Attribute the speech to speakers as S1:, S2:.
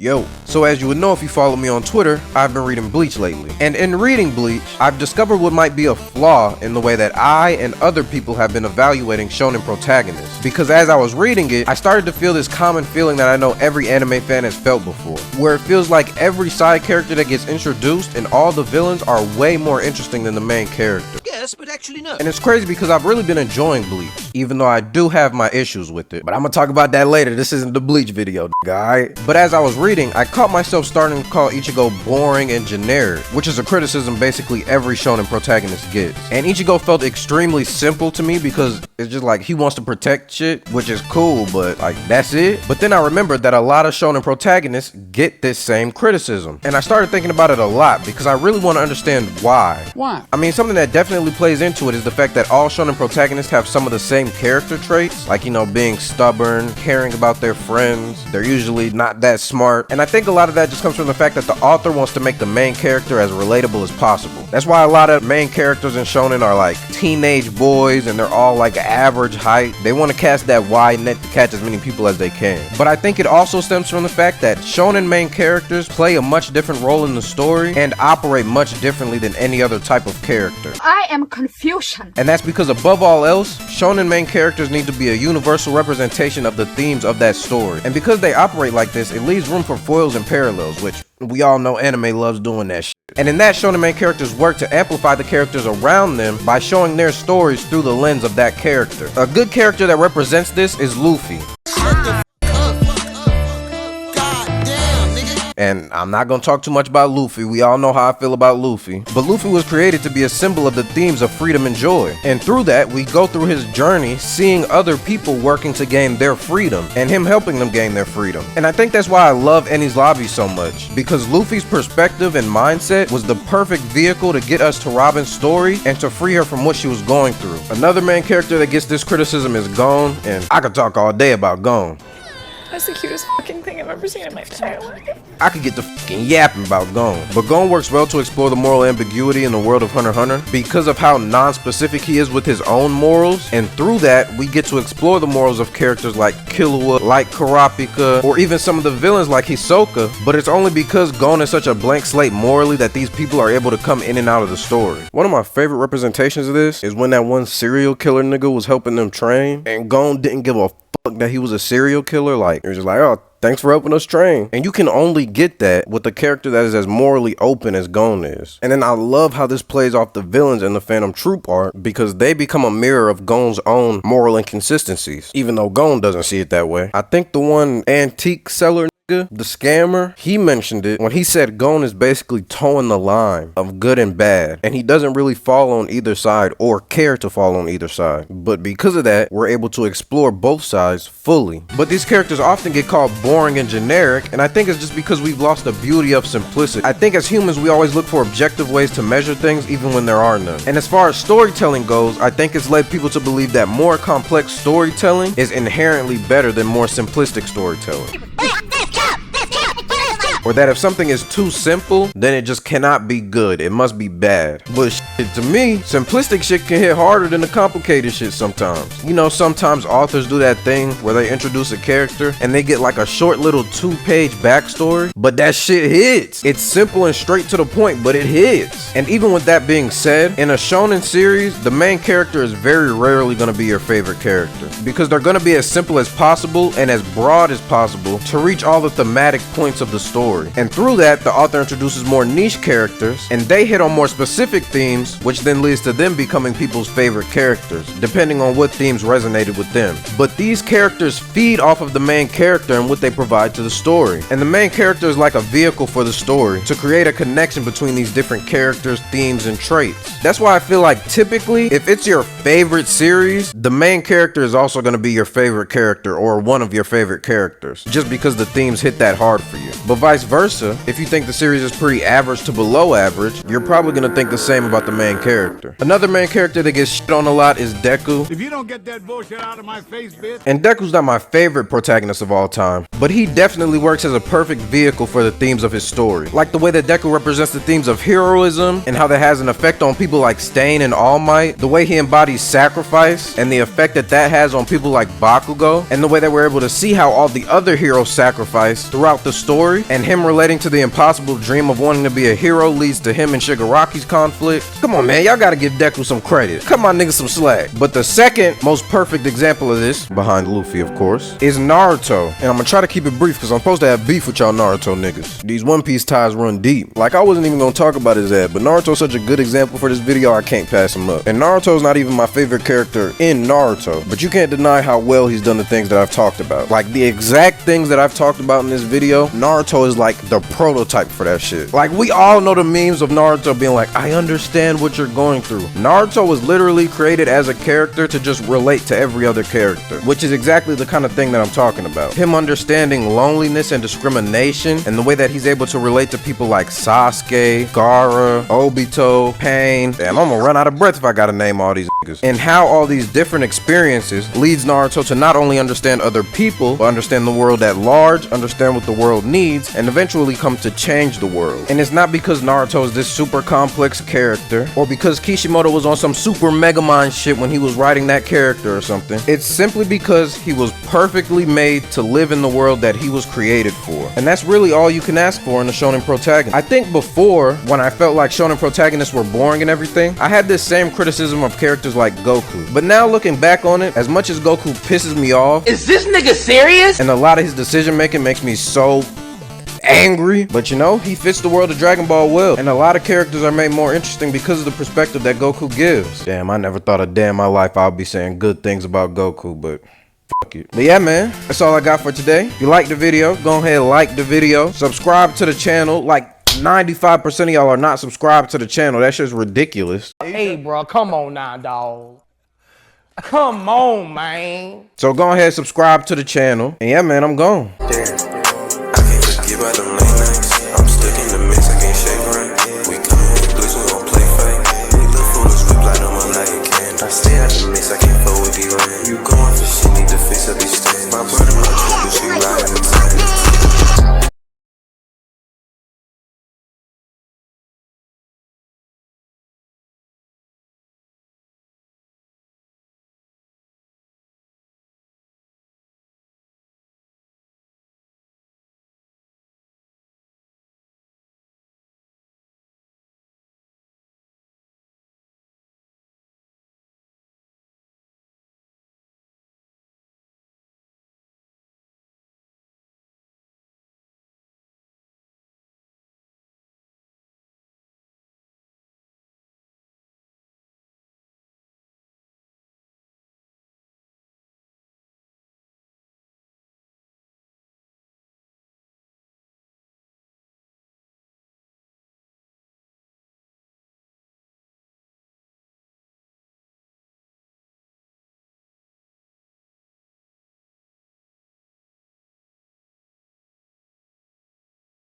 S1: Yo, so as you would know if you follow me on Twitter, I've been reading Bleach lately. And in reading Bleach, I've discovered what might be a flaw in the way that I and other people have been evaluating shonen protagonists. Because as I was reading it, I started to feel this common feeling that I know every anime fan has felt before, where it feels like every side character that gets introduced and all the villains are way more interesting than the main character.
S2: Yes, but actually no.
S1: And it's crazy because I've really been enjoying Bleach, even though I do have my issues with it. But I'm gonna talk about that later. This isn't the Bleach video, alright? But as I was reading, I caught myself starting to call Ichigo boring and generic, which is a criticism basically every shonen protagonist gets. And Ichigo felt extremely simple to me because it's just like he wants to protect shit, which is cool, but like that's it. But then I remembered that a lot of shonen protagonists get this same criticism. And I started thinking about it a lot because I really want to understand why.
S3: Why?
S1: I mean, something that definitely plays into it is the fact that all shonen protagonists have some of the same character traits, like, you know, being stubborn, caring about their friends. They're usually not that smart. And I think a lot of that just comes from the fact that the author wants to make the main character as relatable as possible. That's why a lot of main characters in shonen are like teenage boys and they're all like average height. They want to cast that wide net to catch as many people as they can. But I think it also stems from the fact that shonen main characters play a much different role in the story and operate much differently than any other type of character.
S4: I am confusion.
S1: And that's because above all else, shonen main characters need to be a universal representation of the themes of that story. And because they operate like this, it leaves room for foils and parallels, which we all know anime loves doing that shit. And in that, shonen main characters work to amplify the characters around them by showing their stories through the lens of that character. A good character that represents this is Luffy. And I'm not gonna talk too much about Luffy, we all know how I feel about Luffy. But Luffy was created to be a symbol of the themes of freedom and joy. And through that, we go through his journey seeing other people working to gain their freedom, and him helping them gain their freedom. And I think that's why I love Enies Lobby so much, because Luffy's perspective and mindset was the perfect vehicle to get us to Robin's story and to free her from what she was going through. Another main character that gets this criticism is Gon, and I could talk all day about Gon.
S5: That's the cutest fucking thing I've ever seen in my entire life.
S1: I could get the fucking yapping about Gon. But Gon works well to explore the moral ambiguity in the world of Hunter x Hunter because of how non-specific he is with his own morals, and through that, we get to explore the morals of characters like Killua, like Kurapika, or even some of the villains like Hisoka, but it's only because Gon is such a blank slate morally that these people are able to come in and out of the story. One of my favorite representations of this is when that one serial killer nigga was helping them train, and Gon didn't give a fuck that he was a serial killer. Like, he was just like, oh, thanks for helping us train. And you can only get that with a character that is as morally open as Gon is. And then I love how this plays off the villains in the Phantom Troop arc, because they become a mirror of Gon's own moral inconsistencies, even though Gon doesn't see it that way. I think the one antique seller, the scammer, he mentioned it when he said Gon is basically towing the line of good and bad, and he doesn't really fall on either side or care to fall on either side. But because of that, we're able to explore both sides fully. But these characters often get called boring and generic, and I think it's just because we've lost the beauty of simplicity. I think as humans, we always look for objective ways to measure things even when there are none. And as far as storytelling goes, I think it's led people to believe that more complex storytelling is inherently better than more simplistic storytelling. Or that if something is too simple, then it just cannot be good. It must be bad. But shit, to me, simplistic shit can hit harder than the complicated shit sometimes. You know, sometimes authors do that thing where they introduce a character and they get like a short little 2-page backstory, but that shit hits. It's simple and straight to the point, but it hits. And even with that being said, in a shonen series, the main character is very rarely going to be your favorite character, because they're going to be as simple as possible and as broad as possible to reach all the thematic points of the story. And through that, the author introduces more niche characters, and they hit on more specific themes, which then leads to them becoming people's favorite characters, depending on what themes resonated with them. But these characters feed off of the main character and what they provide to the story. And the main character is like a vehicle for the story to create a connection between these different characters, themes, and traits. That's why I feel like typically, if it's your favorite series, the main character is also going to be your favorite character or one of your favorite characters, just because the themes hit that hard for you. But vice versa, if you think the series is pretty average to below average, you're probably gonna think the same about the main character. Another main character that gets shit on a lot is Deku.
S3: If you don't get that bullshit out of my face, bitch.
S1: And Deku's not my favorite protagonist of all time, but he definitely works as a perfect vehicle for the themes of his story. Like the way that Deku represents the themes of heroism and how that has an effect on people like Stain and All Might, the way he embodies sacrifice and the effect that that has on people like Bakugo, and the way that we're able to see how all the other heroes sacrifice throughout the story. story, and him relating to the impossible dream of wanting to be a hero leads to him and Shigaraki's conflict. Come on, man, y'all gotta give Deku some credit. Cut my niggas some slack. But the second most perfect example of this, behind Luffy of course, is Naruto. And I'm gonna try to keep it brief because I'm supposed to have beef with y'all Naruto niggas. These One Piece ties run deep. Like, I wasn't even gonna talk about his ad, but Naruto's such a good example for this video, I can't pass him up. And Naruto's not even my favorite character in Naruto, but you can't deny how well he's done the things that I've talked about. Like, the exact things that I've talked about in this video, Naruto is like the prototype for that shit. Like, we all know the memes of Naruto being like, I understand what you're going through. Naruto was literally created as a character to just relate to every other character, which is exactly the kind of thing that I'm talking about. Him understanding loneliness and discrimination, and the way that he's able to relate to people like Sasuke, Gaara, Obito, Pain. Damn, I'm gonna run out of breath if I gotta name all these niggas. And how all these different experiences leads Naruto to not only understand other people, but understand the world at large, understand what the world needs, and eventually come to change the world. And it's not because Naruto is this super complex character, or because Kishimoto was on some super Megamind shit when he was writing that character or something. It's simply because he was perfectly made to live in the world that he was created for. And that's really all you can ask for in a shonen protagonist. I think before, when I felt like shonen protagonists were boring and everything, I had this same criticism of characters like Goku. But now looking back on it, as much as Goku pisses me off,
S2: is this nigga serious?
S1: And a lot of his decision making makes me so angry, but you know, he fits the world of Dragon Ball well, and a lot of characters are made more interesting because of the perspective that Goku gives. Damn, I never thought a day in my life I'll be saying good things about Goku, but fuck it. But yeah, man, that's all I got for today. If you like the video, go ahead and like the video, subscribe to the channel. Like 95% of y'all are not subscribed to the channel. That shit's ridiculous.
S2: Hey, bro, come on now, dog. Come on, man.
S1: So go ahead and subscribe to the channel, and yeah, man, I'm gone.
S2: Damn.